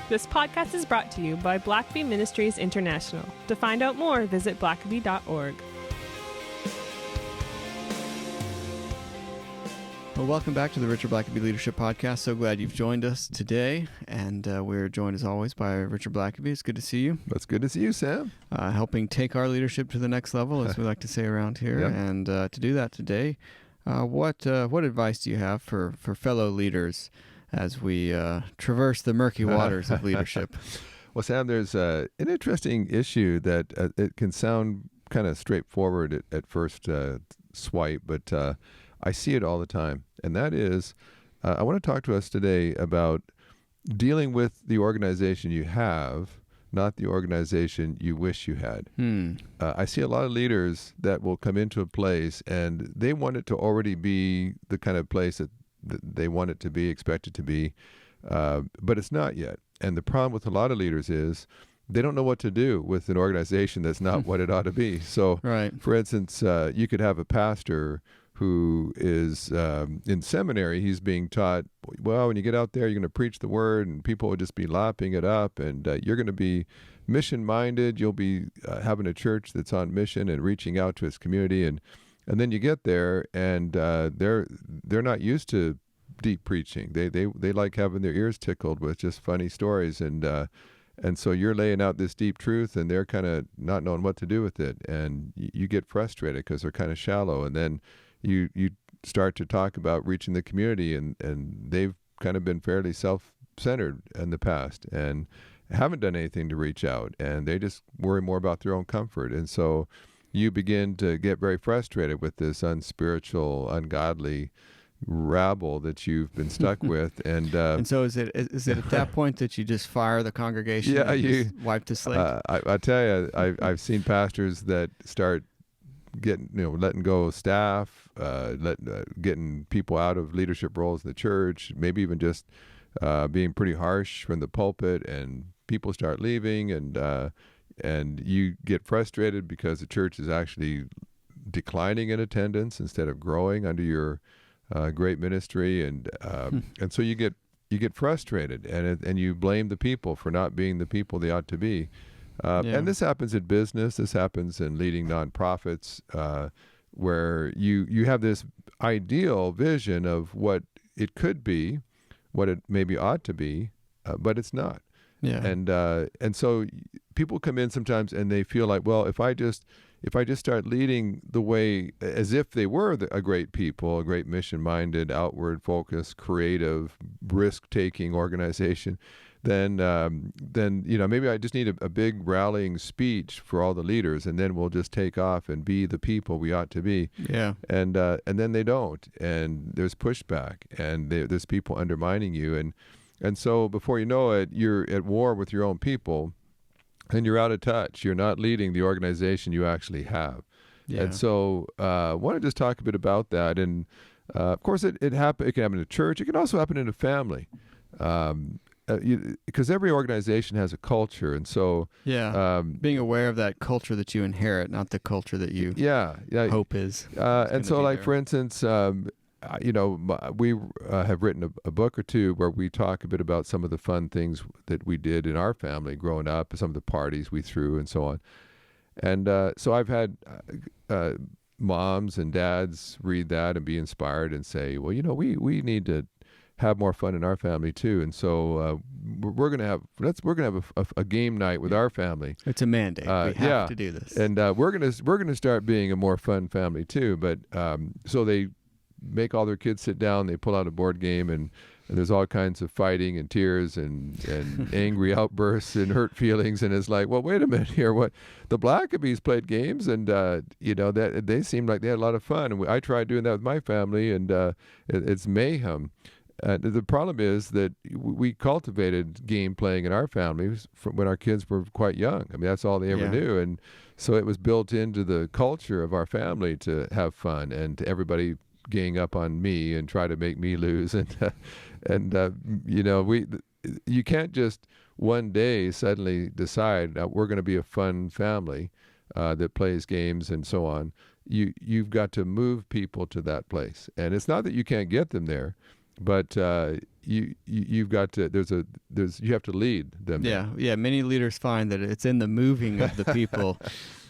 This podcast is brought to you by Blackaby Ministries International. To find out more, visit blackaby.org. Well, welcome back to the Richard Blackaby Leadership Podcast. So glad you've joined us today. And we're joined, as always, by Richard Blackaby. It's good to see you. It's good to see you, Sam. Helping take our leadership to the next level, as we like to say around here. Yep. And to do that today, what advice do you have for fellow leaders as we traverse the murky waters of leadership? Well, Sam, there's an interesting issue that it can sound kind of straightforward at first swipe, but I see it all the time. And that is, I want to talk to us today about dealing with the organization you have, not the organization you wish you had. I see a lot of leaders that will come into a place and they want it to already be the kind of place that they want it to be, expect it to be, but it's not yet. And the problem with a lot of leaders is they don't know what to do with an organization that's not what it ought to be. So, Right. For instance, you could have a pastor who is in seminary. He's being taught, well, when you get out there, you're going to preach the word, and people will just be lapping it up, and you're going to be mission-minded. You'll be having a church that's on mission and reaching out to its community, and then you get there, and they're not used to deep preaching. They like having their ears tickled with just funny stories, and so you're laying out this deep truth, and they're kind of not knowing what to do with it, and you get frustrated because they're kind of shallow, and then you start to talk about reaching the community, and they've kind of been fairly self-centered in the past and haven't done anything to reach out, and they just worry more about their own comfort, and so you begin to get very frustrated with this unspiritual, ungodly rabble that you've been stuck with, and so is it at that point that you just fire the congregation? Yeah, and you just wipe the slate. I tell you, I've seen pastors that start letting go of staff, getting people out of leadership roles in the church, maybe even just being pretty harsh from the pulpit, and people start leaving, and you get frustrated because the church is actually declining in attendance instead of growing under your great ministry, and so you get frustrated, and you blame the people for not being the people they ought to be. And this happens in business. This happens in leading nonprofits, where you have this ideal vision of what it could be, what it maybe ought to be, but it's not. Yeah. And so people come in sometimes and they feel like, well, if I just start leading the way as if they were a great people, a great mission-minded, outward-focused, creative, risk-taking organization, then maybe I just need a big rallying speech for all the leaders, and then we'll just take off and be the people we ought to be. Yeah. And then they don't, and there's pushback, and there's people undermining you, and so before you know it, you're at war with your own people, and you're out of touch. You're not leading the organization you actually have. Yeah. And so I want to just talk a bit about that. And of course, it can happen in a church. It can also happen in a family. Because every organization has a culture. And so being aware of that culture that you inherit, not the culture that you hope is. And so, like, for instance, we have written a book or two where we talk a bit about some of the fun things that we did in our family growing up, some of the parties we threw and so on. And so I've had moms and dads read that and be inspired and say, well, we need to have more fun in our family too. And so we're going to have a game night with our family. It's a mandate. We have to do this. And we're going to start being a more fun family too. But so they make all their kids sit down, they pull out a board game, and there's all kinds of fighting and tears and angry outbursts and hurt feelings, and it's like, well, wait a minute here, what the Blackabys played games, and that they seemed like they had a lot of fun, and I tried doing that with my family, and it's mayhem. The problem is that we cultivated game playing in our families from when our kids were quite young. I mean, that's all they ever knew, and so it was built into the culture of our family to have fun, and to everybody gang up on me and try to make me lose, you can't just one day suddenly decide we're going to be a fun family that plays games and so on. You've got to move people to that place, and it's not that you can't get them there, but you've got to you have to lead them. Yeah. Many leaders find that it's in the moving of the people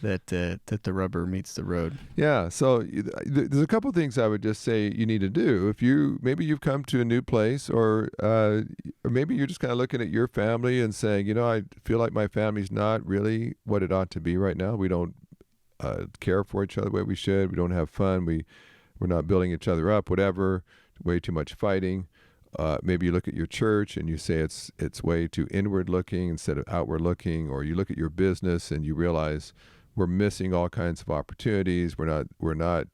that the rubber meets the road. Yeah. So there's a couple things I would just say you need to do. If maybe you've come to a new place, or maybe you're just kind of looking at your family and saying, I feel like my family's not really what it ought to be right now. We don't care for each other the way we should. We don't have fun. We're not building each other up, whatever. Way too much fighting. Maybe you look at your church and you say it's way too inward looking instead of outward looking, or you look at your business and you realize we're missing all kinds of opportunities. We're not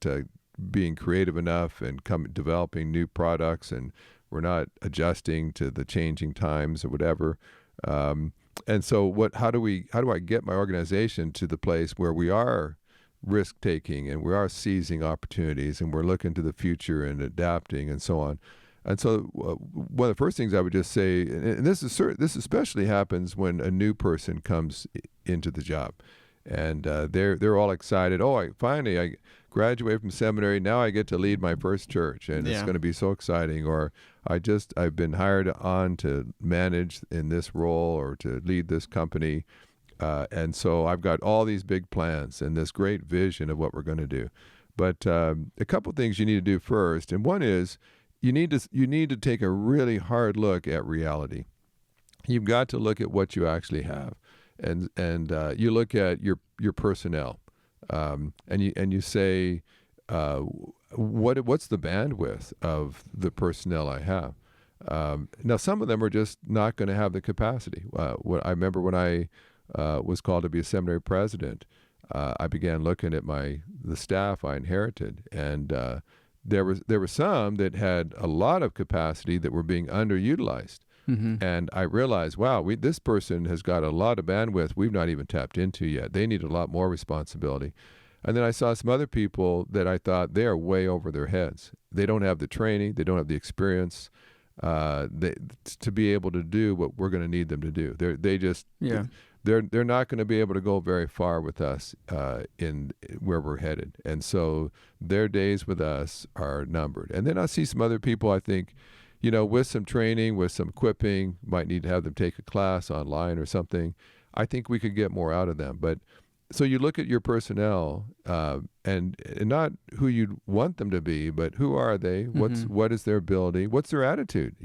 being creative enough and developing new products, and we're not adjusting to the changing times or whatever. And so how do I get my organization to the place where we are risk taking and we are seizing opportunities and we're looking to the future and adapting and so on? And so one of the first things I would just say, and this especially happens when a new person comes into the job, and they're all excited. Oh, I graduated from seminary. Now I get to lead my first church, and it's going to be so exciting. Or I've been hired on to manage in this role or to lead this company, and so I've got all these big plans and this great vision of what we're going to do. But a couple things you need to do first, and one is you need to take a really hard look at reality. You've got to look at what you actually have, and you look at your personnel, and you say, what's the bandwidth of the personnel I have? Now, some of them are just not going to have the capacity. I remember when I was called to be a seminary president, I began looking at the staff I inherited, and there were some that had a lot of capacity that were being underutilized. Mm-hmm. And I realized, wow, this person has got a lot of bandwidth we've not even tapped into yet. They need a lot more responsibility. And then I saw some other people that I thought they are way over their heads. They don't have the training, they don't have the experience to be able to do what we're going to need them to do. They're not going to be able to go very far with us in where we're headed. And so their days with us are numbered. And then I see some other people, I think, with some training, with some equipping, might need to have them take a class online or something. I think we could get more out of them. But so you look at your personnel and not who you'd want them to be, but who are they? Mm-hmm. What is their ability? What's their attitude?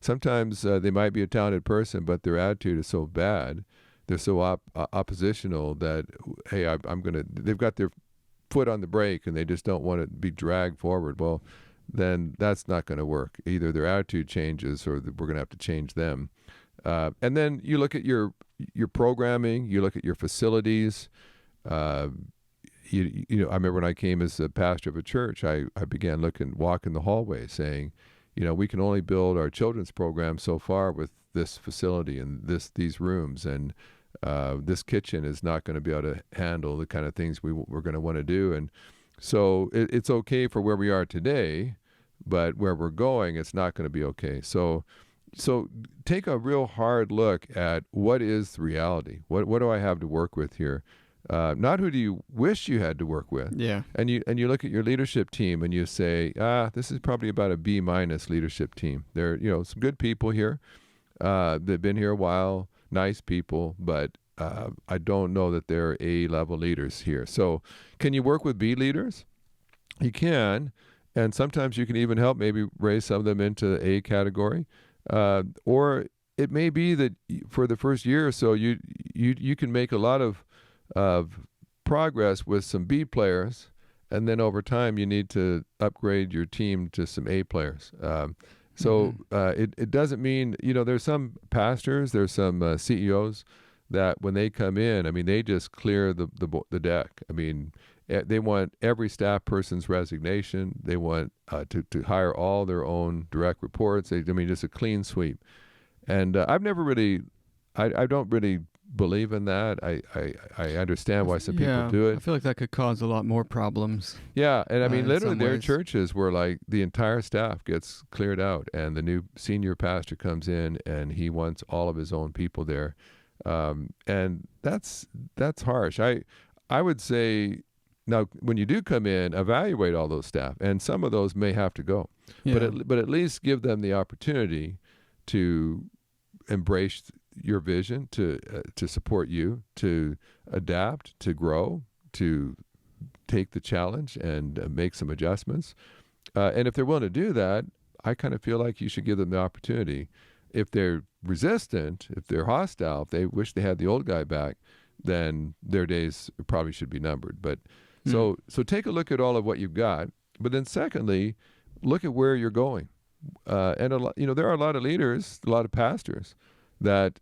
Sometimes they might be a talented person, but their attitude is so bad. They're so oppositional that, hey, they've got their foot on the brake and they just don't want to be dragged forward. Well, then that's not going to work. Either their attitude changes or we're going to have to change them. And then you look at your programming, you look at your facilities. I remember when I came as a pastor of a church, I began walking the hallway saying, we can only build our children's program so far with this facility and these rooms, and this kitchen is not going to be able to handle the kind of things we're going to want to do. And so it's okay for where we are today, but where we're going, it's not going to be okay. So take a real hard look at what is the reality. What do I have to work with here? Not who do you wish you had to work with. Yeah. And you look at your leadership team and you say, this is probably about a B- leadership team. There are some good people here. They've been here a while, nice people, but I don't know that they're A-level leaders here. So can you work with B leaders? You can, and sometimes you can even help maybe raise some of them into the A category. Or it may be that for the first year or so, you can make a lot of progress with some B players, and then over time you need to upgrade your team to some A players. It doesn't mean, there's some pastors, there's some CEOs that when they come in, they just clear the deck. They want every staff person's resignation. They want to hire all their own direct reports. Just a clean sweep. And I don't really believe in that. I understand why some people do it. I feel like that could cause a lot more problems. Yeah, and literally there are churches where like the entire staff gets cleared out, and the new senior pastor comes in and he wants all of his own people there, and that's harsh. I would say now when you do come in, evaluate all those staff, and some of those may have to go, Yeah. but at least give them the opportunity to embrace your vision, to support you, to adapt, to grow, to take the challenge and make some adjustments. And if they're willing to do that, I kind of feel like you should give them the opportunity. If they're resistant, if they're hostile, if they wish they had the old guy back, then their days probably should be numbered. But so take a look at all of what you've got. But then secondly, look at where you're going. And there are a lot of leaders, a lot of pastors that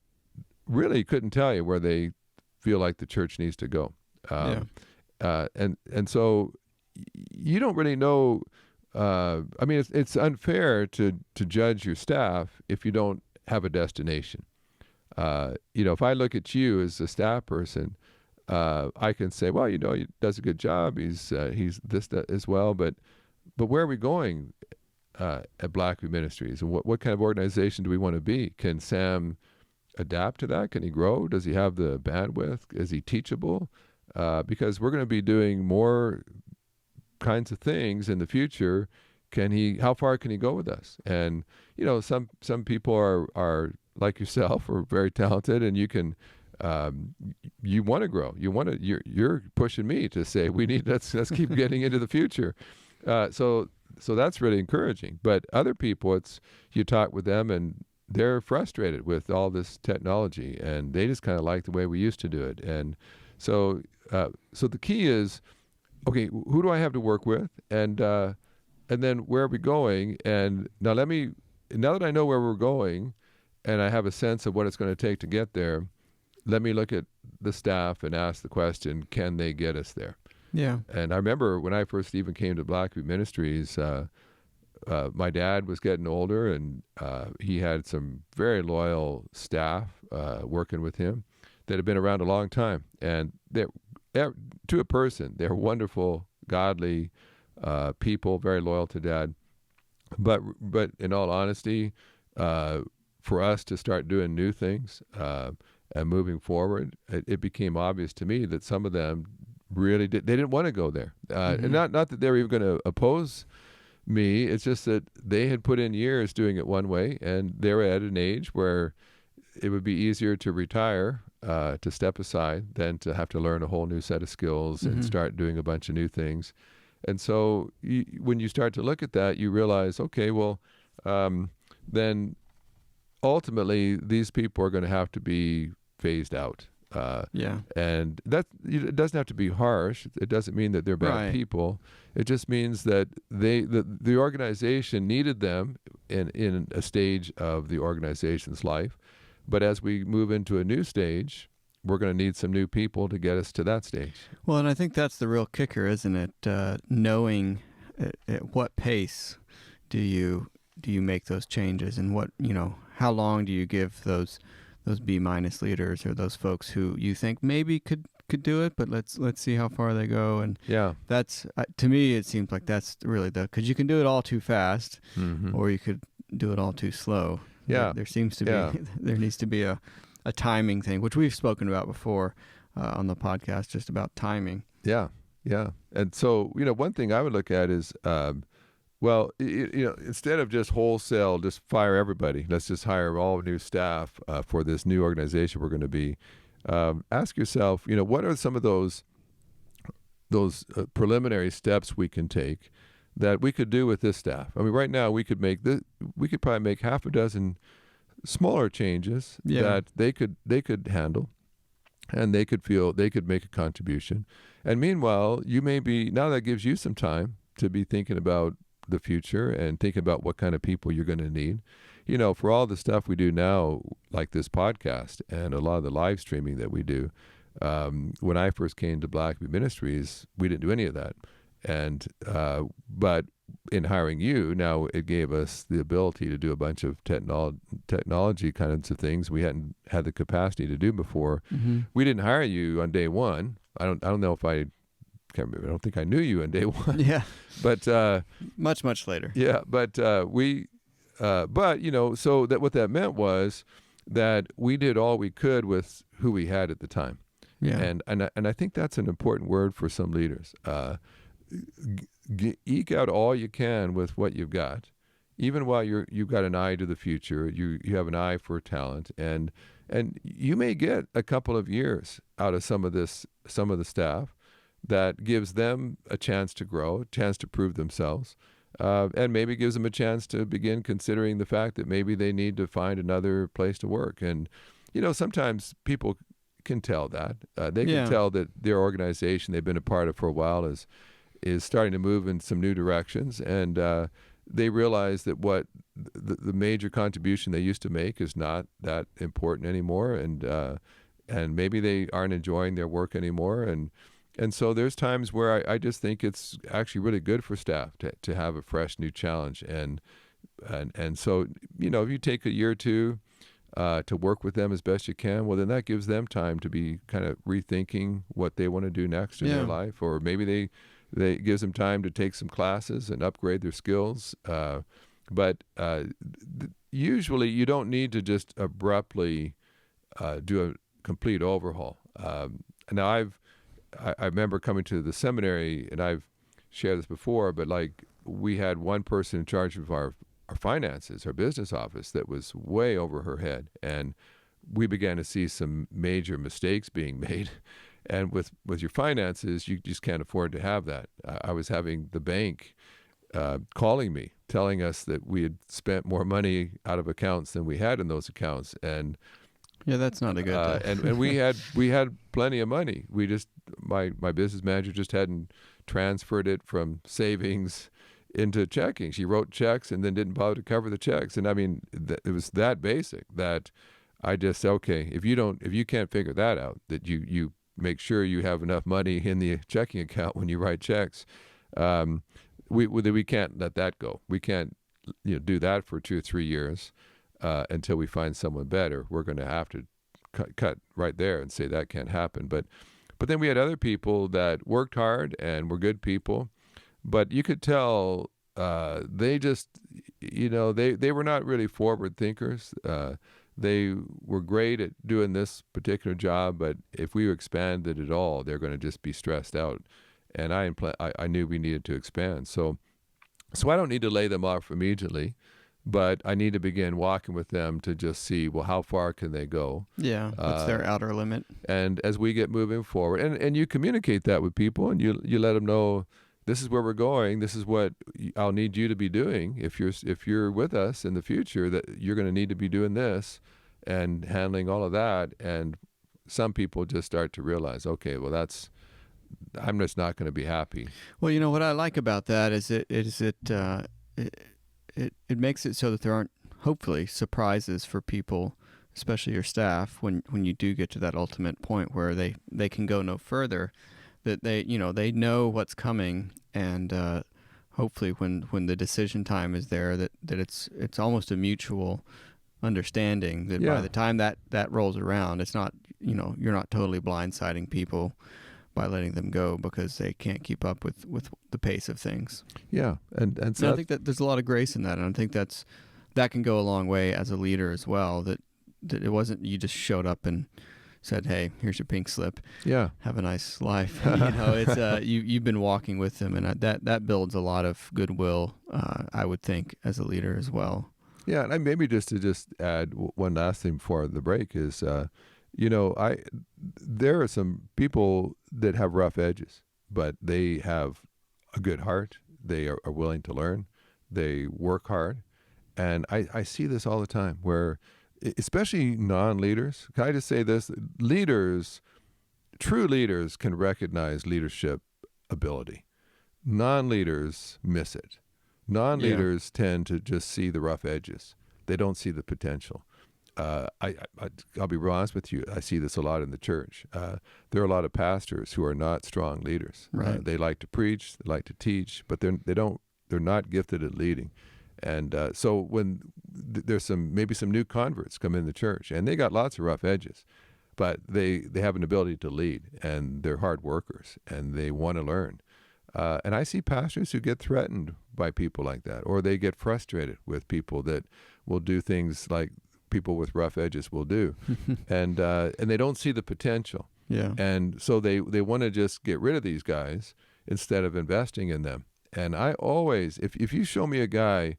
really couldn't tell you where they feel like the church needs to go. And so you don't really know. I mean, it's unfair to judge your staff if you don't have a destination. If I look at you as a staff person, I can say, well, he does a good job. He's this that as well. But where are we going at Blackaby Ministries? And what kind of organization do we want to be? Can Sam adapt to that? Can he grow? Does he have the bandwidth? Is he teachable? Because we're going to be doing more kinds of things in the future. How far can he go with us? And some people are like yourself, are very talented, and you can you want to grow. You're pushing me to say let's keep getting into the future. So that's really encouraging. But other people, you talk with them and they're frustrated with all this technology, and they just kind of like the way we used to do it. And so the key is, okay, who do I have to work with, and then where are we going? And now that I know where we're going, and I have a sense of what it's going to take to get there, let me look at the staff and ask the question: can they get us there? Yeah. And I remember when I first even came to Blackaby Ministries, my dad was getting older, and he had some very loyal staff working with him that had been around a long time. And to a person, they're wonderful, godly people, very loyal to Dad. But in all honesty, for us to start doing new things and moving forward, it became obvious to me that some of them really they didn't want to go there. And not that they were even going to oppose me. It's just that they had put in years doing it one way, and they were at an age where it would be easier to retire, to step aside, than to have to learn a whole new set of skills and start doing a bunch of new things. And so when you start to look at that, you realize, okay, well, then ultimately these people are going to have to be phased out. And it doesn't have to be harsh. It doesn't mean that they're bad people. It just means that the organization needed them in a stage of the organization's life. But as we move into a new stage, we're going to need some new people to get us to that stage. Well, and I think that's the real kicker, isn't it? Knowing at what pace do you make those changes, and how long do you give those B- leaders, or those folks who you think maybe could do it, but let's see how far they go. And that's to me, it seems like that's really because you can do it all too fast, or you could do it all too slow. There seems to be there needs to be a timing thing, which we've spoken about before on the podcast, just about timing. Yeah. And so one thing I would look at is instead of just wholesale, just fire everybody, let's just hire all new staff for this new organization we're going to be. Ask yourself, what are some of those preliminary steps we can take that we could do with this staff? I mean, right now we could probably make half a dozen smaller changes that they could handle, and they could make a contribution. And meanwhile, now that gives you some time to be thinking about the future and thinking about what kind of people you're going to need. For all the stuff we do now, like this podcast and a lot of the live streaming that we do, when I first came to Blackaby Ministries, we didn't do any of that. And but in hiring you, now it gave us the ability to do a bunch of technology kinds of things we hadn't had the capacity to do before. We didn't hire you on day one. I don't know if I can't remember. I don't think I knew you on day one. Yeah. But much later. Yeah, but so that what that meant was that we did all we could with who we had at the time. Yeah. And I think that's an important word for some leaders. Eke out all you can with what you've got, even while you've got an eye to the future. You have an eye for talent, and you may get a couple of years out of some of the staff that gives them a chance to grow, a chance to prove themselves, and maybe gives them a chance to begin considering the fact that maybe they need to find another place to work. And sometimes people can tell that. They can tell that their organization they've been a part of for a while is starting to move in some new directions, and they realize that what the major contribution they used to make is not that important anymore, and maybe they aren't enjoying their work anymore, and so there's times where I just think it's actually really good for staff to have a fresh new challenge, and so if you take a year or two to work with them as best you can, well, then that gives them time to be kind of rethinking what they want to do next in their life, or maybe they gives them time to take some classes and upgrade their skills. But usually you don't need to just abruptly do a complete overhaul. Now I remember coming to the seminary, and I've shared this before, but like we had one person in charge of our finances, our business office, that was way over her head, and we began to see some major mistakes being made. And with your finances, you just can't afford to have that. I was having the bank calling me, telling us that we had spent more money out of accounts than we had in those accounts, and that's not a good. And we had plenty of money. We just my business manager just hadn't transferred it from savings into checking. She wrote checks and then didn't bother to cover the checks. And I mean, it was that basic that I just said, okay, if you can't figure that out, that you make sure you have enough money in the checking account when you write checks. We can't let that go. We can't do that for 2 or 3 years until we find someone better. We're going to have to cut right there and say that can't happen. But then we had other people that worked hard and were good people, but you could tell they just they were not really forward thinkers. They were great at doing this particular job, but if we expanded at all, they're going to just be stressed out. And I knew we needed to expand. So I don't need to lay them off immediately, but I need to begin walking with them to just see, well, how far can they go? Yeah, what's their outer limit? And as we get moving forward, and you communicate that with people, and you let them know, this is where we're going. This is what I'll need you to be doing if you're with us in the future. That you're going to need to be doing this and handling all of that. And some people just start to realize, okay, well, I'm just not going to be happy. Well, what I like about that is it makes it so that there aren't hopefully surprises for people, especially your staff, when you do get to that ultimate point where they can go no further. That they know what's coming, and hopefully when the decision time is there, that it's almost a mutual understanding that by the time that rolls around, it's not you're not totally blindsiding people by letting them go because they can't keep up with the pace of things. Yeah, and so I think that there's a lot of grace in that, and I think that can go a long way as a leader as well. That it wasn't you just showed up and said, "Hey, here's your pink slip. Yeah, have a nice life." It's you've been walking with them, and that builds a lot of goodwill. I would think as a leader as well. Yeah, and maybe just to add one last thing before the break is, there are some people that have rough edges, but they have a good heart. They are willing to learn. They work hard, and I see this all the time where, especially non-leaders, can I just say this? True leaders can recognize leadership ability. Non-leaders miss it. Non-leaders tend to just see the rough edges. They don't see the potential. I'll be real honest with you. I see this a lot in the church. There are a lot of pastors who are not strong leaders. Right. They like to preach, they like to teach, but they're not gifted at leading. And so when there's maybe some new converts come in the church, and they got lots of rough edges, but they have an ability to lead, and they're hard workers, and they want to learn. And I see pastors who get threatened by people like that, or they get frustrated with people that will do things like people with rough edges will do, and they don't see the potential. Yeah. And so they want to just get rid of these guys instead of investing in them. And I always, if you show me a guy,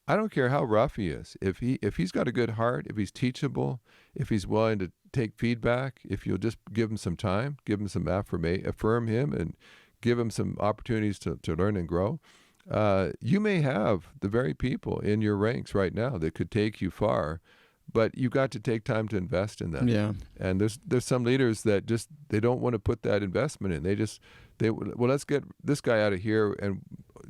I don't care how rough he is, if he's got a good heart, if he's teachable, if he's willing to take feedback, if you'll just give him some time, give him some affirm him, and give him some opportunities to learn and grow, you may have the very people in your ranks right now that could take you far, but you got to take time to invest in them. Yeah. And there's some leaders that just, they don't want to put that investment in. Well, let's get this guy out of here, and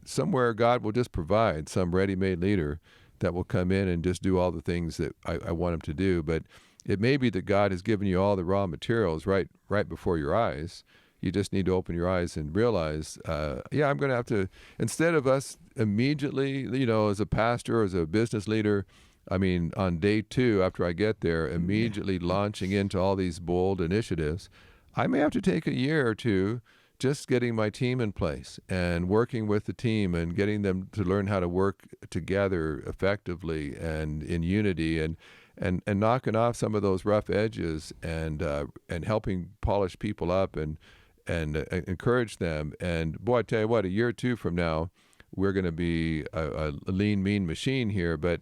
somewhere God will just provide some ready-made leader that will come in and just do all the things that I want him to do. But it may be that God has given you all the raw materials right before your eyes. You just need to open your eyes and realize, I'm going to have to, instead of us immediately, as a pastor or as a business leader, on day 2 after I get there, immediately launching into all these bold initiatives, I may have to take a year or two just getting my team in place and working with the team and getting them to learn how to work together effectively and in unity, and knocking off some of those rough edges, and helping polish people up and encourage them. And boy, I tell you what, a year or two from now, we're going to be a lean, mean machine here, but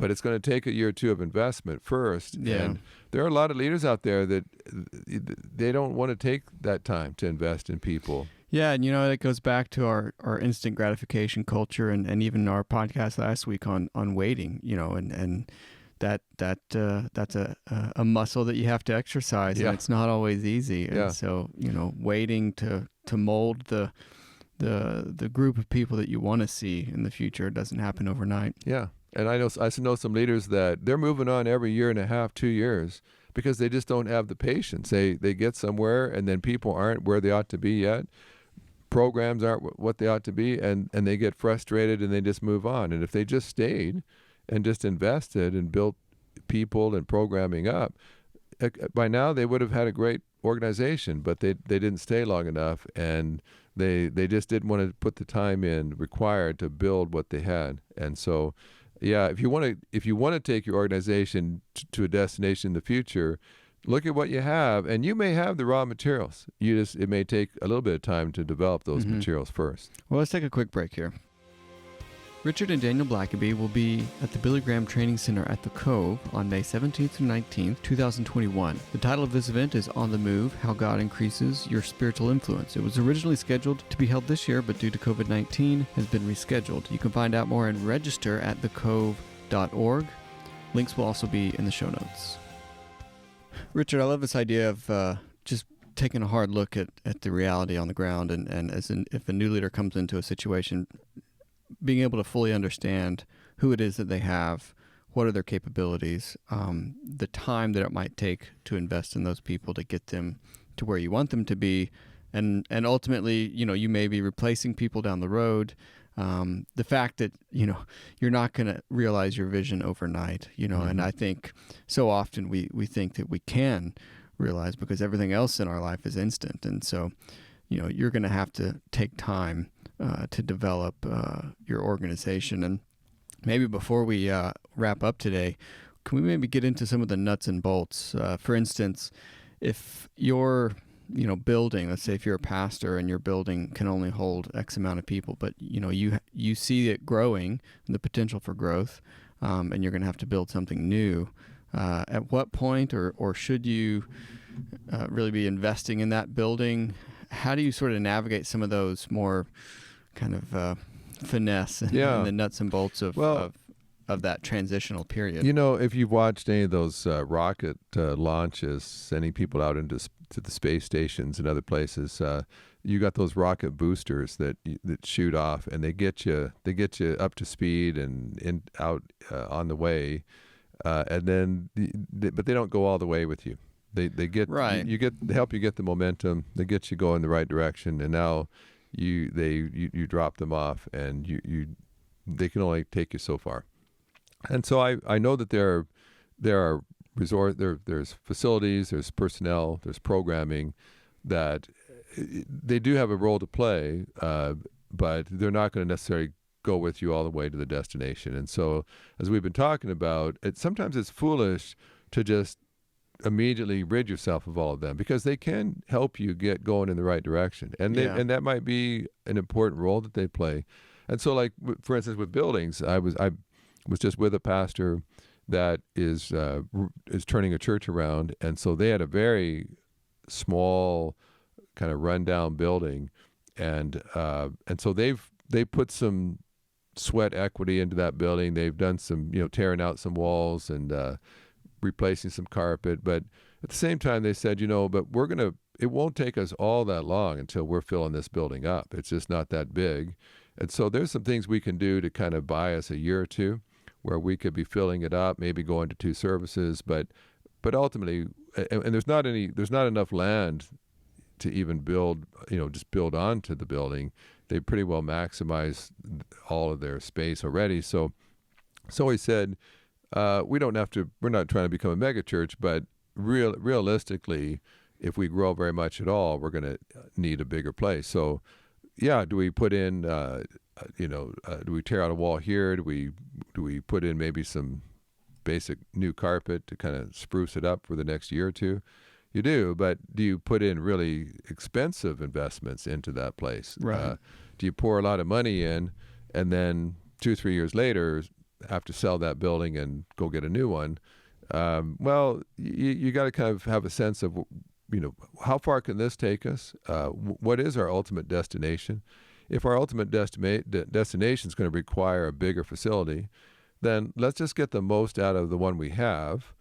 it's going to take a year or two of investment first. Yeah. And there are a lot of leaders out there that they don't want to take that time to invest in people. Yeah, and it goes back to our instant gratification culture, and even our podcast last week on waiting, and that's a muscle that you have to exercise, Yeah. and it's not always easy. Yeah. And so, waiting to mold the group of people that you want to see in the future doesn't happen overnight. Yeah. And I know some leaders that they're moving on every year and a half, 2 years, because they just don't have the patience. They get somewhere, and then people aren't where they ought to be yet. Programs aren't what they ought to be, and they get frustrated, and they just move on. And if they just stayed and just invested and built people and programming up, by now they would have had a great organization, but they didn't stay long enough, and they just didn't want to put the time in required to build what they had. And so, yeah, if you want to take your organization to a destination in the future, look at what you have, and you may have the raw materials. It may take a little bit of time to develop those materials first. Well, let's take a quick break here. Richard and Daniel Blackaby will be at the Billy Graham Training Center at the Cove on May 17th through 19th, 2021. The title of this event is On the Move, How God Increases Your Spiritual Influence. It was originally scheduled to be held this year, but due to COVID-19 has been rescheduled. You can find out more and register at thecove.org. Links will also be in the show notes. Richard, I love this idea of just taking a hard look at the reality on the ground, and if a new leader comes into a situation, being able to fully understand who it is that they have, what are their capabilities, the time that it might take to invest in those people to get them to where you want them to be, and ultimately, you may be replacing people down the road. The fact that, you're not going to realize your vision overnight, and I think so often we think that we can realize because everything else in our life is instant. And so, you're going to have to take time to develop your organization. And maybe before we wrap up today, can we maybe get into some of the nuts and bolts? For instance, if you're building, let's say if you're a pastor and your building can only hold X amount of people, but you see it growing and the potential for growth, and you're going to have to build something new. At what point, or should you really be investing in that building? How do you sort of navigate some of those more kind of finesse and the nuts and bolts of that transitional period? If you've watched any of those rocket launches, sending people out to the space stations and other places, you got those rocket boosters that shoot off, and they get you up to speed and out on the way, and then but they don't go all the way with you. They get right. They help you get the momentum. They get you going in the right direction, and now you drop them off, and they can only take you so far. And so I know that there are there's facilities, there's personnel, there's programming that they do have a role to play, but they're not going to necessarily go with you all the way to the destination. And so, as we've been talking about, sometimes it's foolish to just immediately rid yourself of all of them, because they can help you get going in the right direction, and and that might be an important role that they play. And so, like for instance, with buildings, I was just with a pastor that is turning a church around, and so they had a very small, kind of rundown building, and so they put some sweat equity into that building. They've done some, tearing out some walls and replacing some carpet, but at the same time they said, but it won't take us all that long until we're filling this building up. It's just not that big. And so there's some things we can do to kind of buy us a year or two where we could be filling it up, maybe going to 2 services, but ultimately, and there's not enough land to even build, just build onto the building. They pretty well maximize all of their space already. So he said, we're not trying to become a mega church, but realistically, if we grow very much at all, we're going to need a bigger place. So yeah, do we put in, do we tear out a wall here? Do we put in maybe some basic new carpet to kind of spruce it up for the next year or two? You do, but do you put in really expensive investments into that place? Right. Do you pour a lot of money in, and then 2-3 years later have to sell that building and go get a new one? Well, you got to kind of have a sense of, how far can this take us? What is our ultimate destination? If our ultimate destination is going to require a bigger facility, then let's just get the most out of the one we have,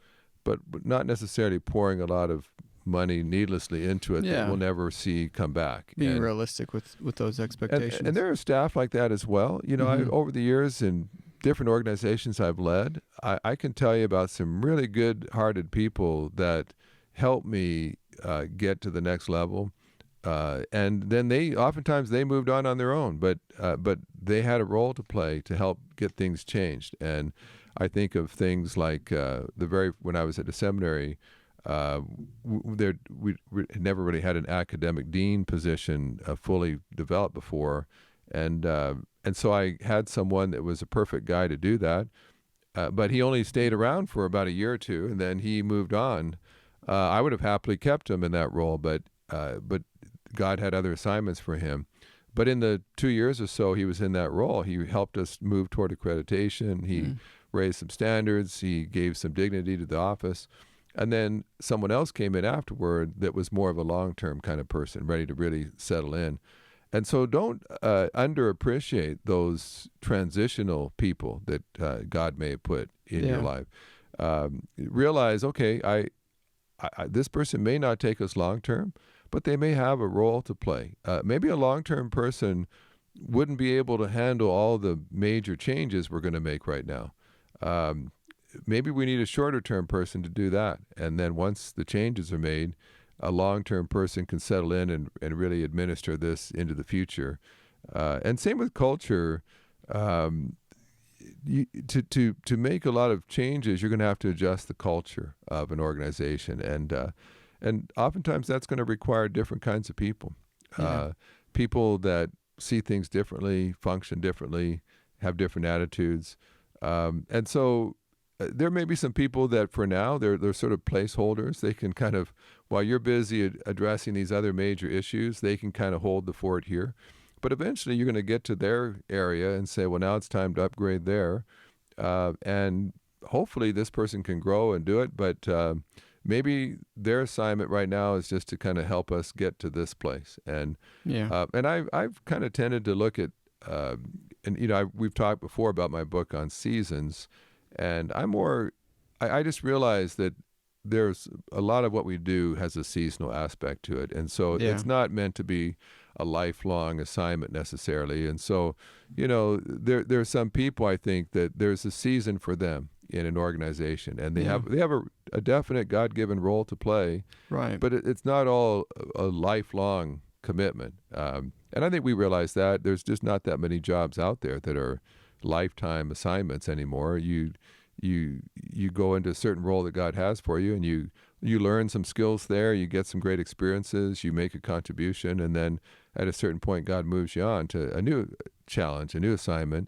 but not necessarily pouring a lot of money needlessly into it that we'll never see come back. Being realistic with those expectations. And there are staff like that as well. Mm-hmm. Over the years in different organizations I've led, I can tell you about some really good-hearted people that helped me get to the next level. And then oftentimes they moved on their own, but they had a role to play to help get things changed. And I think of things like when I was at the seminary, we never really had an academic dean position fully developed before, and so I had someone that was a perfect guy to do that, but he only stayed around for about a year or two, and then he moved on. I would have happily kept him in that role, but God had other assignments for him. But in the 2 years or so he was in that role, he helped us move toward accreditation. He raised some standards. He gave some dignity to the office. And then someone else came in afterward that was more of a long-term kind of person, ready to really settle in. And so don't underappreciate those transitional people that God may have put in your life. Realize, okay, this person may not take us long-term, but they may have a role to play. Maybe a long-term person wouldn't be able to handle all the major changes we're going to make right now. Maybe we need a shorter-term person to do that. And then once the changes are made, a long-term person can settle in and really administer this into the future. And same with culture. To make a lot of changes, you're going to have to adjust the culture of an organization. And oftentimes that's going to require different kinds of people. People that see things differently, function differently, have different attitudes. And so there may be some people that for now, they're sort of placeholders. They can kind of, while you're busy addressing these other major issues, they can kind of hold the fort here. But eventually you're going to get to their area and say, well, now it's time to upgrade there. And hopefully this person can grow and do it. But maybe their assignment right now is just to kind of help us get to this place. And I've kind of tended to look at, we've talked before about my book on seasons. And I just realized that there's a lot of what we do has a seasonal aspect to it. And so it's not meant to be a lifelong assignment necessarily. And so, there are some people, I think, that there's a season for them in an organization, and they have a definite God-given role to play. Right. But it's not all a lifelong commitment. And I think we realize that there's just not that many jobs out there that are lifetime assignments anymore. You go into a certain role that God has for you, and you learn some skills there, you get some great experiences, you make a contribution, and then at a certain point God moves you on to a new challenge, a new assignment.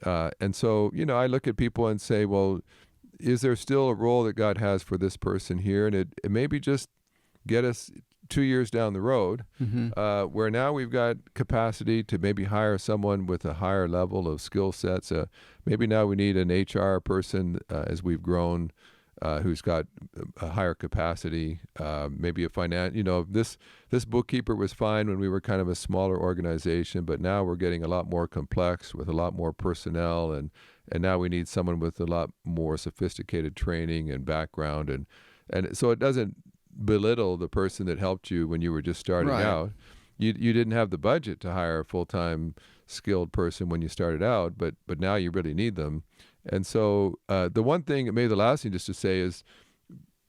And so, I look at people and say, well, is there still a role that God has for this person here? And it maybe just get us 2 years down the road, where now we've got capacity to maybe hire someone with a higher level of skill sets. Maybe now we need an HR person as we've grown, who's got a higher capacity. Maybe a this bookkeeper was fine when we were kind of a smaller organization, but now we're getting a lot more complex with a lot more personnel, and now we need someone with a lot more sophisticated training and background, and so it doesn't belittle the person that helped you when you were just starting out. You didn't have the budget to hire a full-time skilled person when you started out, but now you really need them. And so the one thing, maybe the last thing just to say is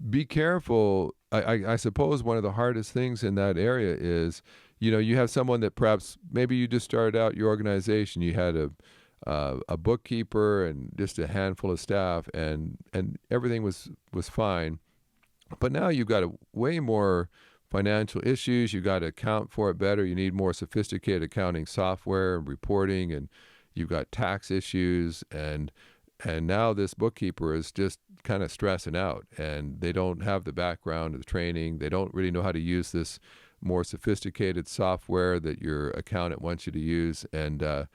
be careful. I suppose one of the hardest things in that area is, you have someone that perhaps maybe you just started out your organization, you had a bookkeeper and just a handful of staff, and everything was fine. But now you've got way more financial issues. You've got to account for it better. You need more sophisticated accounting software and reporting, and you've got tax issues. And now this bookkeeper is just kind of stressing out, and they don't have the background or the training. They don't really know how to use this more sophisticated software that your accountant wants you to use. And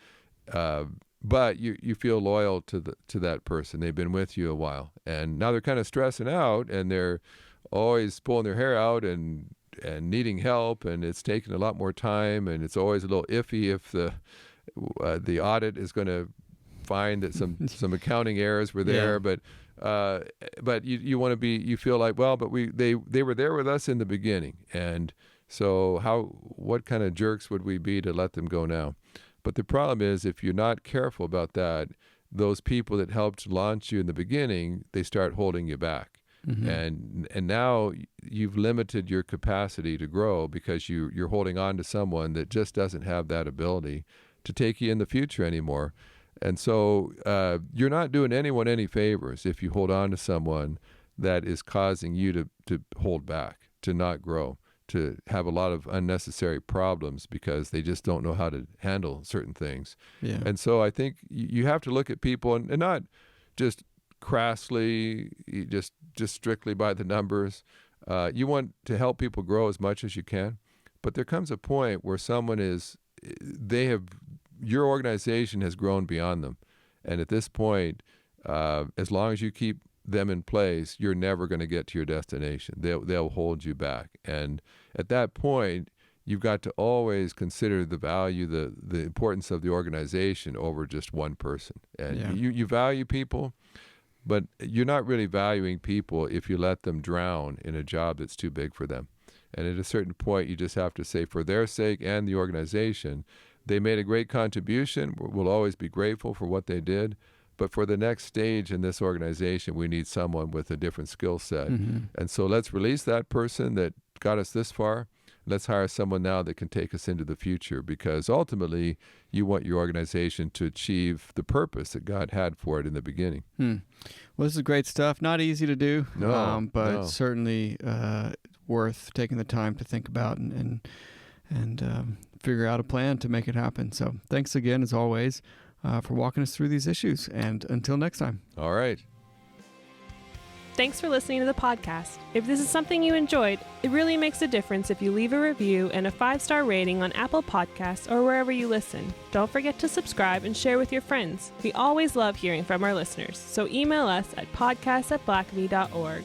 but you feel loyal to that person. They've been with you a while, and now they're kind of stressing out, and they're always pulling their hair out and needing help, and it's taking a lot more time, and it's always a little iffy if the audit is going to find that some accounting errors were there. Yeah. But you want to be, you feel like, well, but they were there with us in the beginning, and so what kind of jerks would we be to let them go now? But the problem is, if you're not careful about that, those people that helped launch you in the beginning, they start holding you back. And now you've limited your capacity to grow because you're holding on to someone that just doesn't have that ability to take you in the future anymore. And so you're not doing anyone any favors if you hold on to someone that is causing you to hold back, to not grow, to have a lot of unnecessary problems because they just don't know how to handle certain things. Yeah. And so I think you have to look at people and not just crassly, just strictly by the numbers. You want to help people grow as much as you can, but there comes a point where your organization has grown beyond them. And at this point, as long as you keep them in place, you're never going to get to your destination. They'll hold you back. And at that point, you've got to always consider the value, the importance of the organization over just one person. And you value people, but you're not really valuing people if you let them drown in a job that's too big for them. And at a certain point, you just have to say, for their sake and the organization, they made a great contribution. We'll always be grateful for what they did. But for the next stage in this organization, we need someone with a different skill set. And so let's release that person that got us this far. Let's hire someone now that can take us into the future, because ultimately you want your organization to achieve the purpose that God had for it in the beginning. Well, this is great stuff. Not easy to do, but certainly worth taking the time to think about and figure out a plan to make it happen. So thanks again, as always, for walking us through these issues. And until next time. All right. Thanks for listening to the podcast. If this is something you enjoyed, it really makes a difference if you leave a review and a 5-star rating on Apple Podcasts or wherever you listen. Don't forget to subscribe and share with your friends. We always love hearing from our listeners, so email us at podcast@blackaby.org.